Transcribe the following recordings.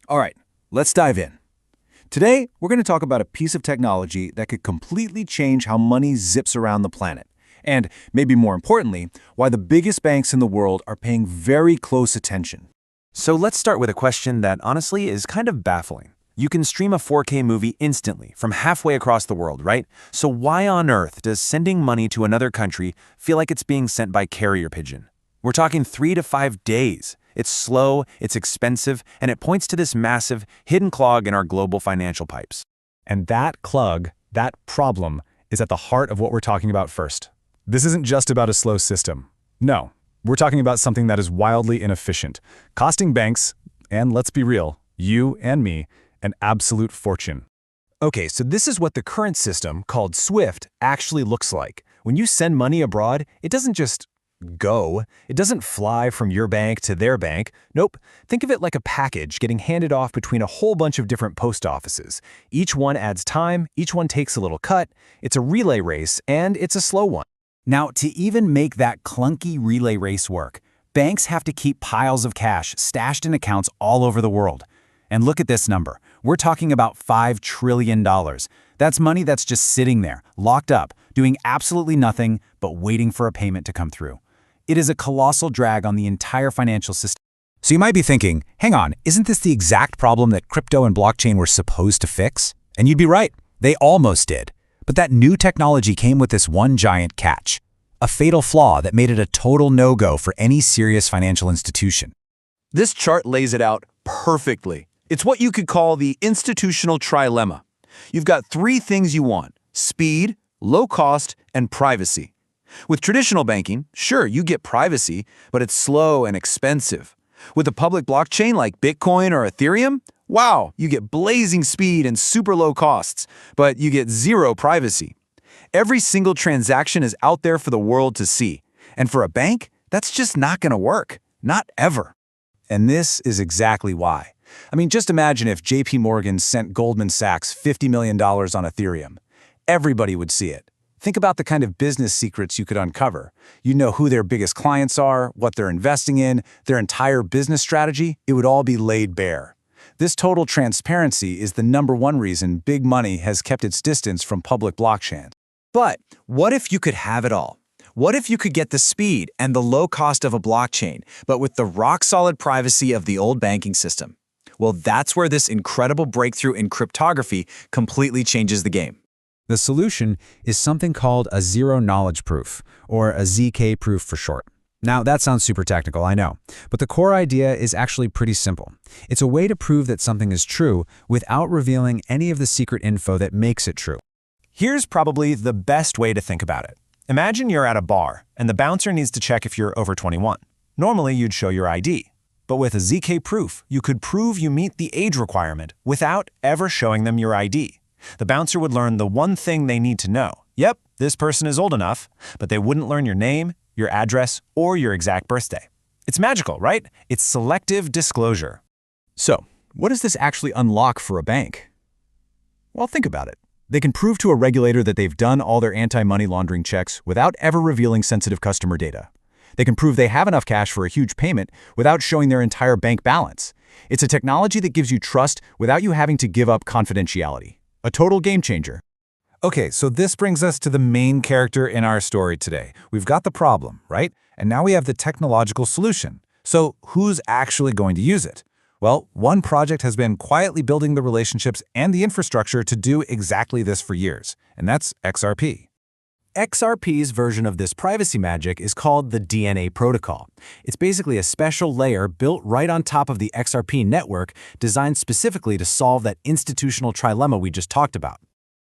All right, let's dive in. Today, we're going to talk about a piece of technology that could completely change how money zips around the planet. And, maybe more importantly, why the biggest banks in the world are paying very close attention. So let's start with a question that honestly is kind of baffling. You can stream a 4K movie instantly from halfway across the world, right? So why on earth does sending money to another country feel like it's being sent by carrier pigeon? We're talking 3 to 5 days. It's slow, it's expensive, and it points to this massive, hidden clog in our global financial pipes. And that clog, that problem, is at the heart of what we're talking about first. This isn't just about a slow system. No, we're talking about something that is wildly inefficient, costing banks, and let's be real, you and me, an absolute fortune. Okay, so this is what the current system, called SWIFT, actually looks like. When you send money abroad, it doesn't just go. It doesn't fly from your bank to their bank. Nope. Think of it like a package getting handed off between a whole bunch of different post offices. Each one adds time, each one takes a little cut. It's a relay race, and it's a slow one. Now, to even make that clunky relay race work, banks have to keep piles of cash stashed in accounts all over the world. And look at this number. We're talking about $5 trillion. That's money that's just sitting there, locked up, doing absolutely nothing but waiting for a payment to come through. It is a colossal drag on the entire financial system. So you might be thinking, hang on, isn't this the exact problem that crypto and blockchain were supposed to fix? And you'd be right, they almost did. But that new technology came with this one giant catch, a fatal flaw that made it a total no-go for any serious financial institution. This chart lays it out perfectly. It's what you could call the institutional trilemma. You've got 3 things you want: speed, low cost, and privacy. With traditional banking, sure, you get privacy, but it's slow and expensive. With a public blockchain like Bitcoin or Ethereum, wow, you get blazing speed and super low costs, but you get zero privacy. Every single transaction is out there for the world to see. And for a bank, that's just not going to work. Not ever. And this is exactly why. I mean, just imagine if JP Morgan sent Goldman Sachs $50 million on Ethereum. Everybody would see it. Think about the kind of business secrets you could uncover. You'd know who their biggest clients are, what they're investing in, their entire business strategy. It would all be laid bare. This total transparency is the #1 reason big money has kept its distance from public blockchains. But what if you could have it all? What if you could get the speed and the low cost of a blockchain, but with the rock-solid privacy of the old banking system? Well, that's where this incredible breakthrough in cryptography completely changes the game. The solution is something called a zero-knowledge proof, or a ZK proof for short. Now, that sounds super technical, I know, but the core idea is actually pretty simple. It's a way to prove that something is true without revealing any of the secret info that makes it true. Here's probably the best way to think about it. Imagine you're at a bar, and the bouncer needs to check if you're over 21. Normally, you'd show your ID. But with a ZK proof, you could prove you meet the age requirement without ever showing them your ID. The bouncer would learn the one thing they need to know. Yep, this person is old enough, but they wouldn't learn your name, your address, or your exact birthday. It's magical, right? It's selective disclosure. So, what does this actually unlock for a bank? Well, think about it. They can prove to a regulator that they've done all their anti-money laundering checks without ever revealing sensitive customer data. They can prove they have enough cash for a huge payment without showing their entire bank balance. It's a technology that gives you trust without you having to give up confidentiality. A total game changer. Okay, so this brings us to the main character in our story today. We've got the problem, right? And now we have the technological solution. So who's actually going to use it? Well, one project has been quietly building the relationships and the infrastructure to do exactly this for years, and that's XRP. XRP's version of this privacy magic is called the DNA protocol. It's basically a special layer built right on top of the XRP network designed specifically to solve that institutional trilemma we just talked about.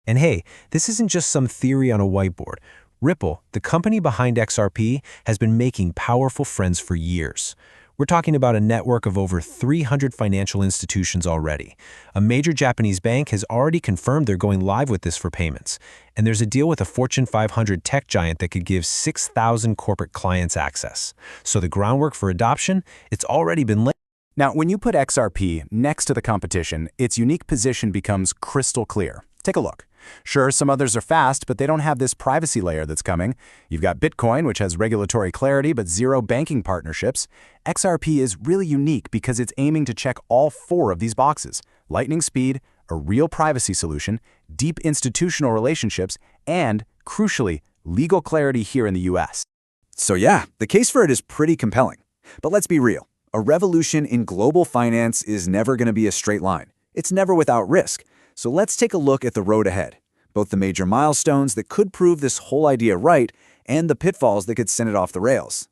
And hey, this isn't just some theory on a whiteboard. Ripple, the company behind XRP, has been making powerful friends for years. We're talking about a network of over 300 financial institutions already. A major Japanese bank has already confirmed they're going live with this for payments. And there's a deal with a Fortune 500 tech giant that could give 6,000 corporate clients access. So the groundwork for adoption, it's already been laid. Now, when you put XRP next to the competition, its unique position becomes crystal clear. Take a look. Sure, some others are fast, but they don't have this privacy layer that's coming. You've got Bitcoin, which has regulatory clarity but zero banking partnerships. XRP is really unique because it's aiming to check all 4 of these boxes: lightning speed, a real privacy solution, deep institutional relationships, and, crucially, legal clarity here in the US. So yeah, the case for it is pretty compelling. But let's be real. A revolution in global finance is never going to be a straight line. It's never without risk. So let's take a look at the road ahead, both the major milestones that could prove this whole idea right and the pitfalls that could send it off the rails.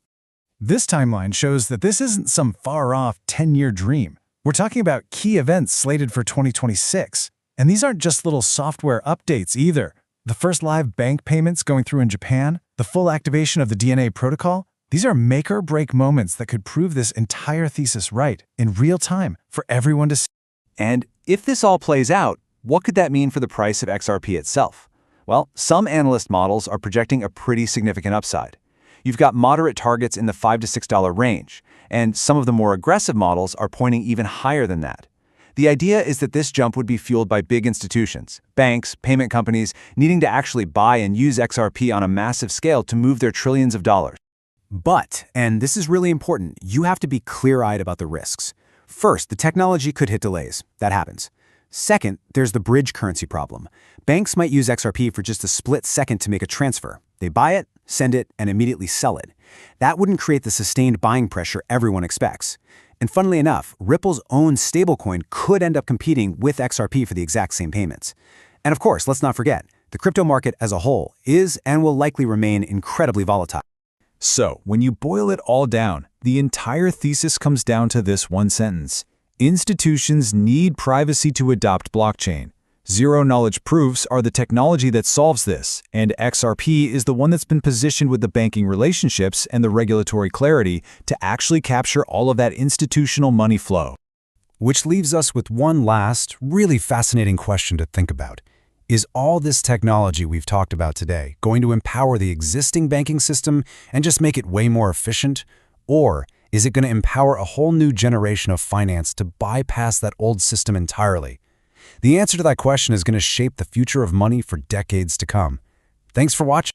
This timeline shows that this isn't some far-off 10-year dream. We're talking about key events slated for 2026. And these aren't just little software updates either. The first live bank payments going through in Japan, the full activation of the DNA protocol, these are make-or-break moments that could prove this entire thesis right in real time for everyone to see. And if this all plays out, what could that mean for the price of XRP itself? Well, some analyst models are projecting a pretty significant upside. You've got moderate targets in the $5 to $6 range, and some of the more aggressive models are pointing even higher than that. The idea is that this jump would be fueled by big institutions, banks, payment companies, needing to actually buy and use XRP on a massive scale to move their trillions of dollars. But, and this is really important, you have to be clear-eyed about the risks. First, the technology could hit delays. That happens. Second, there's the bridge currency problem. Banks might use XRP for just a split second to make a transfer. They buy it, send it, and immediately sell it. That wouldn't create the sustained buying pressure everyone expects. And funnily enough, Ripple's own stablecoin could end up competing with XRP for the exact same payments. And of course, let's not forget, the crypto market as a whole is and will likely remain incredibly volatile. So, when you boil it all down, the entire thesis comes down to this one sentence. Institutions need privacy to adopt blockchain. Zero-knowledge proofs are the technology that solves this, and XRP is the one that's been positioned with the banking relationships and the regulatory clarity to actually capture all of that institutional money flow. Which leaves us with one last, really fascinating question to think about. Is all this technology we've talked about today going to empower the existing banking system and just make it way more efficient? Or is it going to empower a whole new generation of finance to bypass that old system entirely? The answer to that question is going to shape the future of money for decades to come. Thanks for watching.